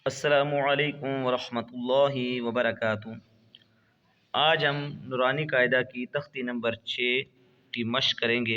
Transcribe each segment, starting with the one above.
अस्सलामुअलैकुम वरहमतुल्लाहि वबरकातुहू। आज हम नूरानी कायदा की तख्ती नंबर 6 की मश्क करेंगे,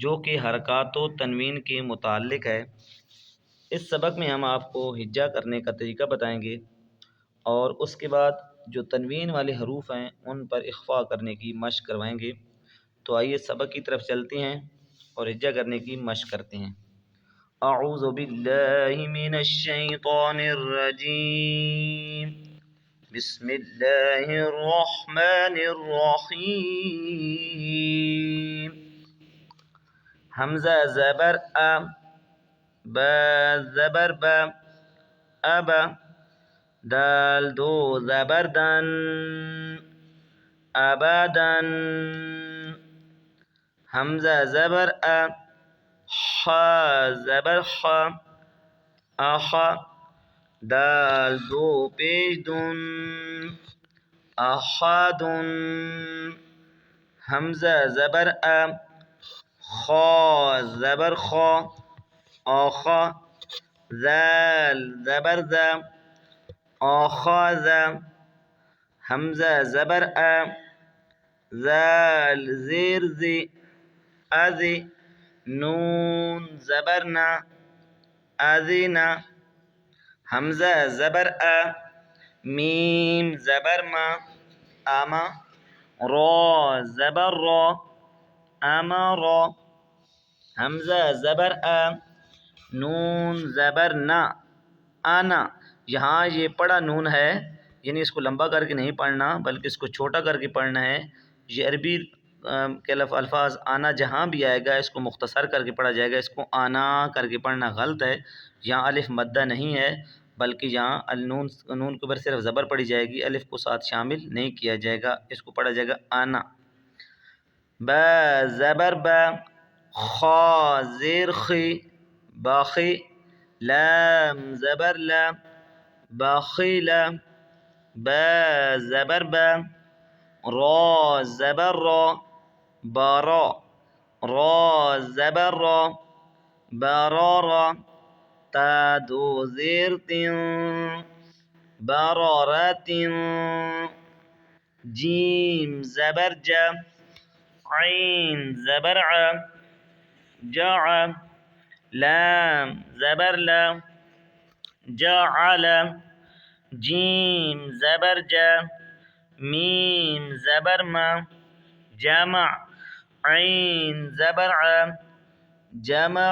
जो कि हरकात व तनवीन के मुताल्लिक़ है। इस सबक में हम आपको हिज्जा करने का तरीका बताएंगे और उसके बाद जो तनवीन वाले हरूफ हैं उन पर इख्फ़ा करने की मश्क करवाएंगे। तो आइए सबक की तरफ चलते हैं और हिज्जा करने की मश्क करते हैं। अऊज़ु बिल्लाहि मिनश शैतानिर रजीम। बिस्मिल्लाहिर रहमानिर रहीम। हमज़ा ज़बर अ, बा ज़बर बा, अब। दाल दो ज़बर दन, अबदन। हमज़ा ज़बर अ, हा ज़बर हा, आहा। दाल दो पेश दुन, अहादुन। हमज़ा ज़बर अ, खा ज़बर खा, आखा। ज़ाल ज़बर ज़ा, आखाज़। हमज़ा ज़बर अ, ज़ाल ज़ेर ज़े, अज़े। नून ज़बर ना, अज़िना। हमज़ा ज़बर अ, मीम ज़बर मा, आमा। रा ज़बर रा, अमरा। हमज़ा ज़बर अ, नून ज़बर ना, आना। यहाँ ये पड़ा नून है, यानी इसको लंबा करके नहीं पढ़ना बल्कि इसको छोटा करके पढ़ना है। ये अरबी के अल्फाज आना जहाँ भी आएगा इसको मुख्तसर करके पढ़ा जाएगा, इसको आना करके पढ़ना गलत है। यहाँ अलिफ मद्दा नहीं है बल्कि यहाँ नून नून के ऊपर सिर्फ ज़बर पढ़ी जाएगी, अलिफ को साथ शामिल नहीं किया जाएगा, इसको पढ़ा जाएगा आना। बा ज़बर बा, खा ज़ेर खी, बाखी। लाम ज़बर ला, बाखिला। बा ज़बर बा, रा ज़बर रा, बारा। रा ज़बर रा, बारारा। ता दो ज़ेर तिन, बारारातिन। जीम ज़बर जा, ऐन ज़बर आ, जा। लाम ज़बर ला, जअला। जीम ज़बर जा, मीम ज़बर मा, जमा। ऐन ज़बर आ, जमा।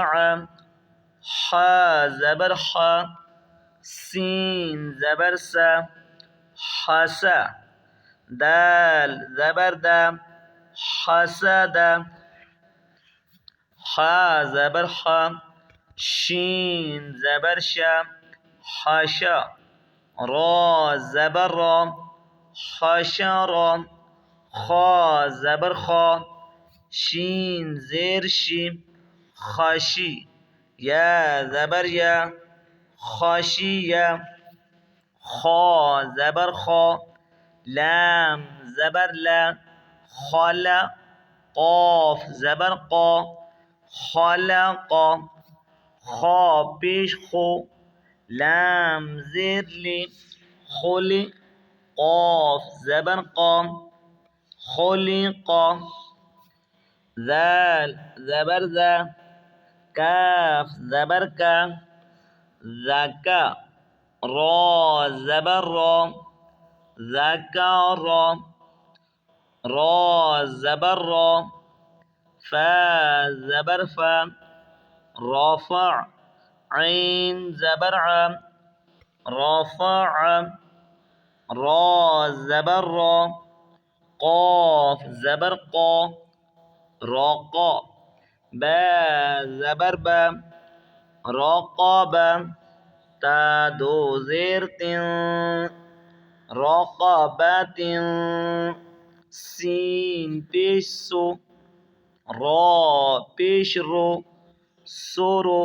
हा ज़बर हा, सीन ज़बर सा, हसा। दाल ज़बर दा, हसदा। हा ज़बर हा, शीन ज़बर शा, हशा। रा ज़बर रा, हशरा। खा ज़बर खा, शीन ज़ेर शी, खशी। या ज़बर या, खशिया। खा ज़बर खा, लाम ज़बर ला, खला। क़ाफ ज़बर क़ा, खलक़ा। खा पेश खो, लाम ज़ेर ले, खुले। क़ाफ ज़बर क़ा, खुलिक़ा। ज़ाल ज़बर ज़ा, काफ ज़बर का, ज़का। रा ज़बर रा, ज़करा। रा ज़बर रा, फा ज़बर फा, रफ़अ। ऐन ज़बर आ, रफ़अ। रा ज़बर रा, क़ाफ ज़बर क़ा, रक़ा। बा ज़बर बा, रक़बा। ता दो ज़ेर तिन, रक़बतिन। सीन पेश सो, रा पेश रो, सोरो।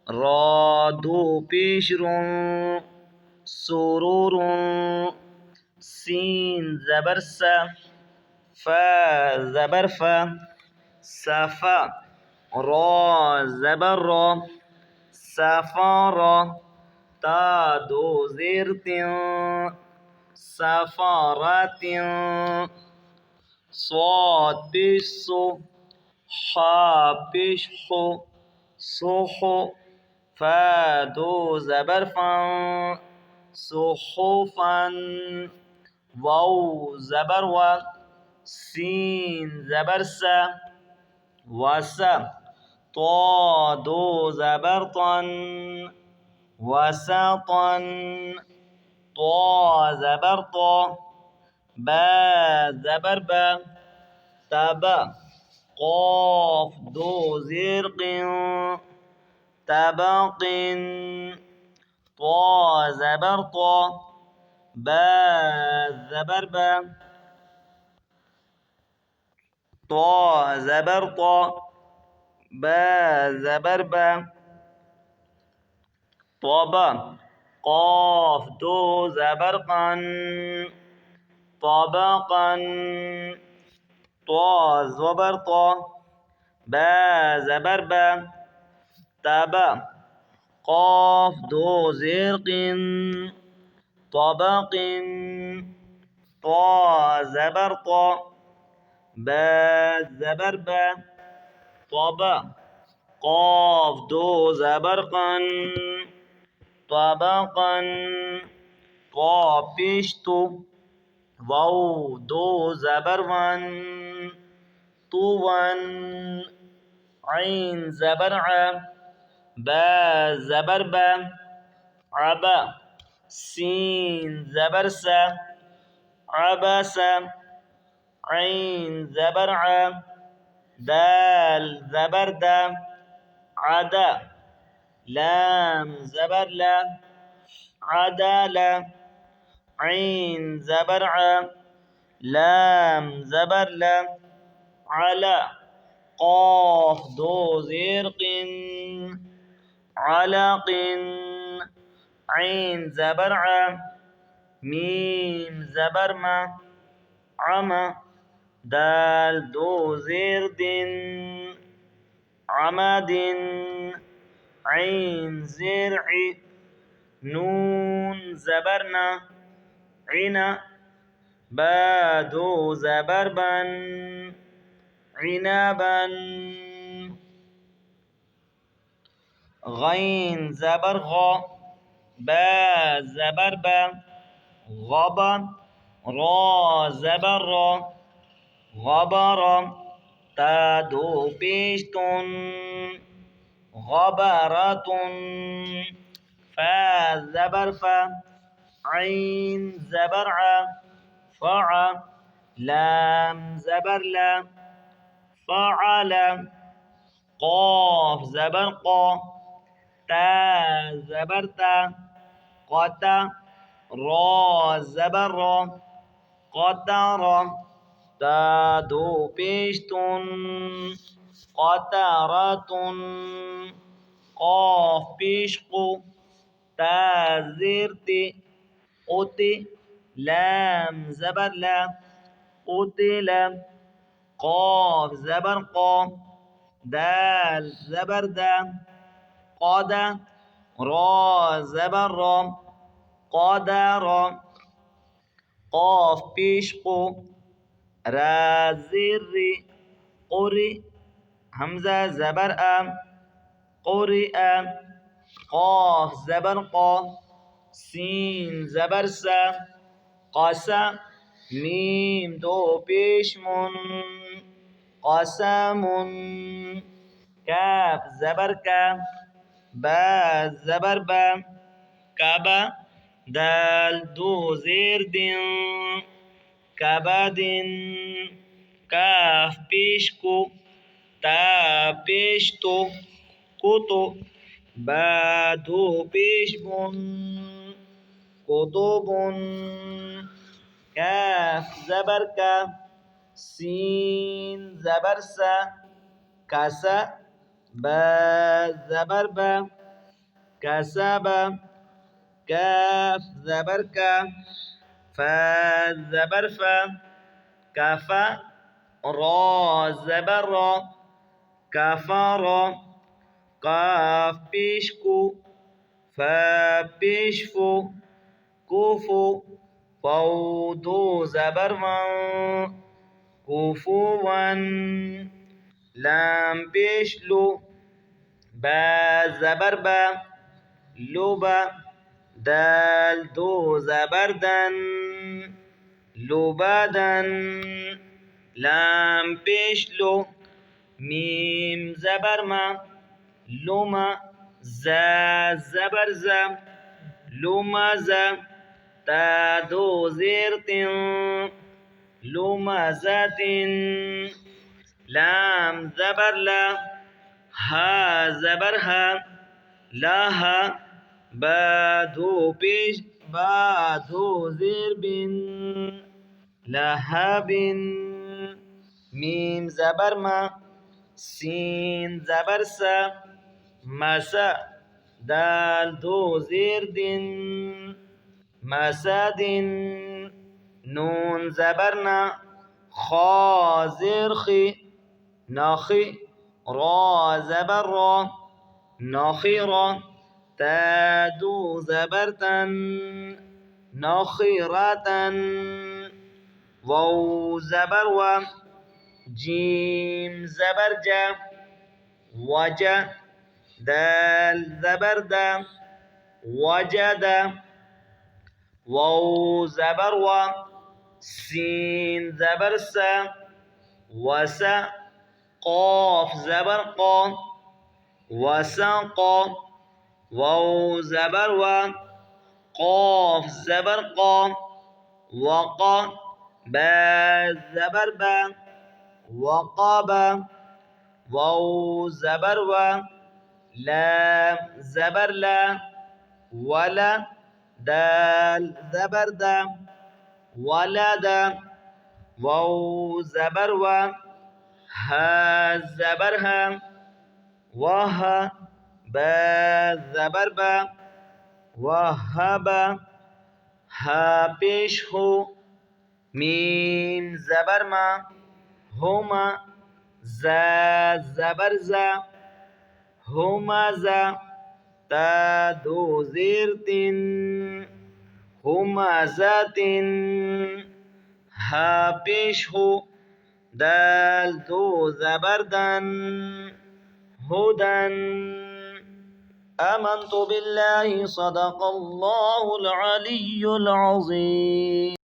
रा दो पेश रुन, सुरुरुन। सीन ज़बर सा, फा ज़बर फा, सफ़ा। रा ज़बर रा, सफ़ारा। تا دو زیر تین سفارة صاد پیش سو حا پیش حو صحو فا دو زبر فن صحفا واو زبر و سین زبر سا وسا طا دو زبر طن وسطا طا زبر طا با زبر با تبا قاف دو زیر قن طبق طا زبر طا با زبر با طا زبر طا با زبر با طبا قاف دو زبر قن طبقا طا زبر طا با زبر با تبا قاف دو زیر قن طبق طا زبر طا با زبر با طبا قاف دو زبر قن طبقا طا پیش تو واو دو زبر ون طوان عين زبر ع با زبر با عبا سين زبر سا عبسا عين زبر ع دال زبر دا عدا لام زبر لا عدالا عين زبر ع لام زبر لا على قاف دو زير قن علق عين زبر ع ميم زبر ما عمى دال دو زير دن عمد عين زرع نون زبرنا عنا با دو زبر بن عنبا غين زبر غا با زبر با غبا را زبر را غبرا تا دو پیشتون غبرة فا زبر فا عين زبر ع فع لام زبر لا فعل قاف زبر قا تا زبر تا قتا را زبر را قطر تا دو پیشتون قطرة قاف پیش قو تا زیرتی قتی لام زبر لا قتل قاف زبر قا دال زبر دا قاد را زبر را قادر قاف پیش قو را زیر قری همزه زبر ام قرئ قاف زبر قا سین زبر سا قسا میم دو پیش من قسم کاف زبر کا با زبر با کبا دال دو زیر دن کبد کاف پیش کو تا پیش تو کوتو با دو پیش بن کتب کاف زبر کا سین زبر سا کسا با زبر با کسبا کاف زبر کا فا زبر فا کفا را زبر را کفر قاف پیش کو فا پیش فو کوفو واو دو زبر وان کوفوان لام پیش لو با زبر با لوبا دال دو زبر دن لوبادن لام پیش لو میم زبر ما لوما زا زبر زا لوما زا تا دو زیر تن لوما زاتن لام زبر لا ها زبر ها لا ها با دو پیش با دو زیر بن لهب میم زبر ما سین زبر سا مسا دال دو زیر دن مسادن نون زبرنا خا زیر خی ناخی را زبر را ناخی را تا دو زبرتن ناخیرتن واو زبر و جیم زبر جا وجا دال زبر دا وجد واو زبر و سین زبر سا وسا قاف زبر قا وساقا واو زبر و قاف زبر قا وقا با زبر با وقابا واو زبر و لام زبر لا ولا دال زبر دا ولد واو زبر و ها زبر ها وها با زبر با وهب ها پیش هو میم زبر ما هما زا زبر زا هما زا تا دو زیر تن هما زاتن ها پیش هو دال دو زبردن هدن آمنت بالله صدق الله العلي العظيم.